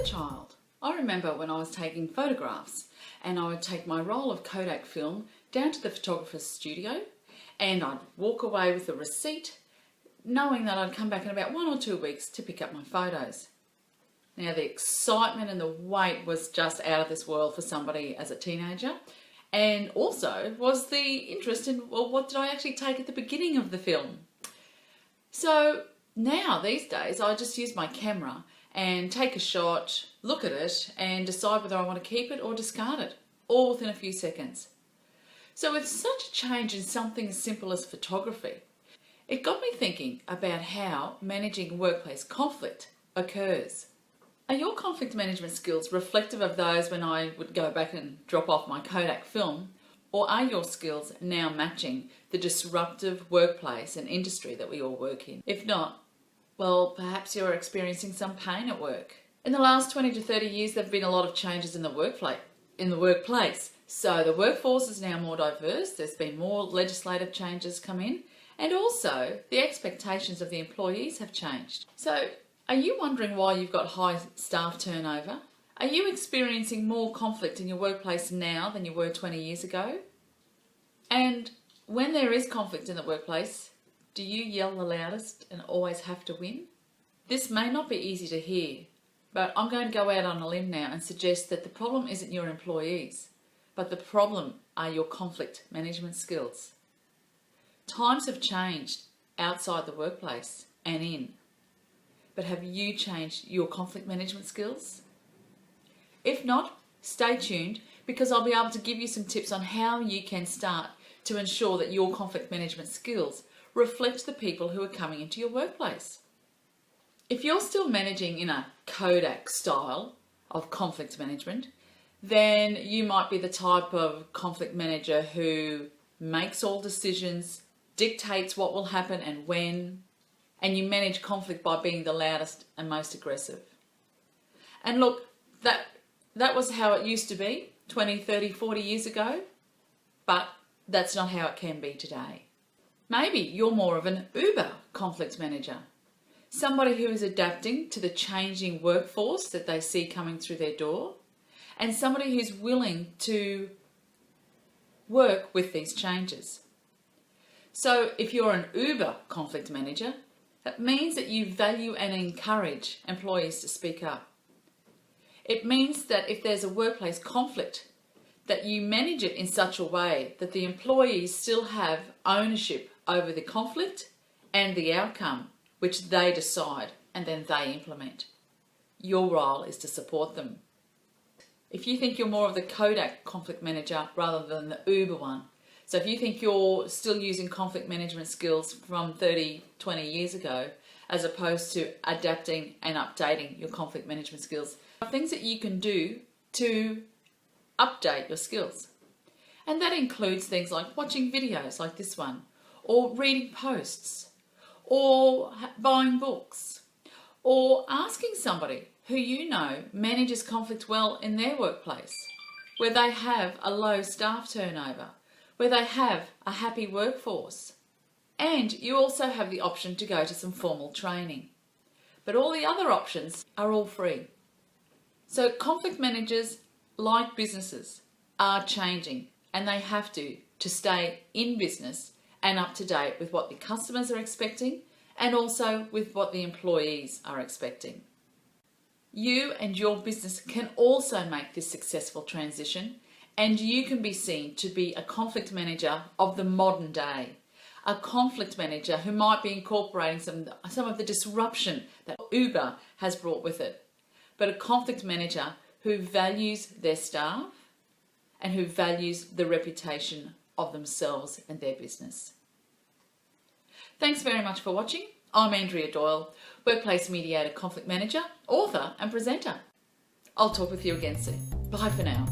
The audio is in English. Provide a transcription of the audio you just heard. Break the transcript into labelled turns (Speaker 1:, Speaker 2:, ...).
Speaker 1: a child, I remember when I was taking photographs and I would take my roll of Kodak film down to the photographer's studio and I'd walk away with a receipt knowing that I'd come back in about 1 or 2 weeks to pick up my photos. Now the excitement and the wait was just out of this world for somebody as a teenager, and also was the interest in, well, what did I actually take at the beginning of the film? So now these days I just use my camera and take a shot, look at it and decide whether I want to keep it or discard it, all within a few seconds. So with such a change in something as simple as photography, it got me thinking about how managing workplace conflict occurs. Are your conflict management skills reflective of those when I would go back and drop off my Kodak film, or are your skills now matching the disruptive workplace and industry that we all work in? If not, well, perhaps you're experiencing some pain at work. In the last 20 to 30 years, there have been a lot of changes in the workplace. So the workforce is now more diverse, there's been more legislative changes come in, and also the expectations of the employees have changed. So are you wondering why you've got high staff turnover? Are you experiencing more conflict in your workplace now than you were 20 years ago? And when there is conflict in the workplace, do you yell the loudest and always have to win? This may not be easy to hear, but I'm going to go out on a limb now and suggest that the problem isn't your employees, but the problem are your conflict management skills. Times have changed outside the workplace and in, but have you changed your conflict management skills? If not, stay tuned because I'll be able to give you some tips on how you can start to ensure that your conflict management skills reflect the people who are coming into your workplace. If you're still managing in a Kodak style of conflict management, then you might be the type of conflict manager who makes all decisions, dictates what will happen and when, and you manage conflict by being the loudest and most aggressive. And look, that was how it used to be 20, 30, 40 years ago, but that's not how it can be today. Maybe you're more of an Uber conflict manager, somebody who is adapting to the changing workforce that they see coming through their door, and somebody who's willing to work with these changes. So if you're an Uber conflict manager, that means that you value and encourage employees to speak up. It means that if there's a workplace conflict, that you manage it in such a way that the employees still have ownership over the conflict and the outcome, which they decide and then they implement. Your role is to support them. If you think you're more of the Kodak conflict manager rather than the Uber one, so if you think you're still using conflict management skills from 30, 20 years ago, as opposed to adapting and updating your conflict management skills, there are things that you can do to update your skills. And that includes things like watching videos like this one, or reading posts, or buying books, or asking somebody who you know manages conflict well in their workplace, where they have a low staff turnover, where they have a happy workforce. And you also have the option to go to some formal training. But all the other options are all free. So conflict managers, like businesses, are changing, and they have to stay in business and up to date with what the customers are expecting and also with what the employees are expecting. You and your business can also make this successful transition, and you can be seen to be a conflict manager of the modern day, a conflict manager who might be incorporating some of the disruption that Uber has brought with it, but a conflict manager who values their staff and who values the reputation of themselves and their business. Thanks very much for watching. I'm Andrea Doyle, Workplace Mediator Conflict Manager, author and presenter. I'll talk with you again soon. Bye for now.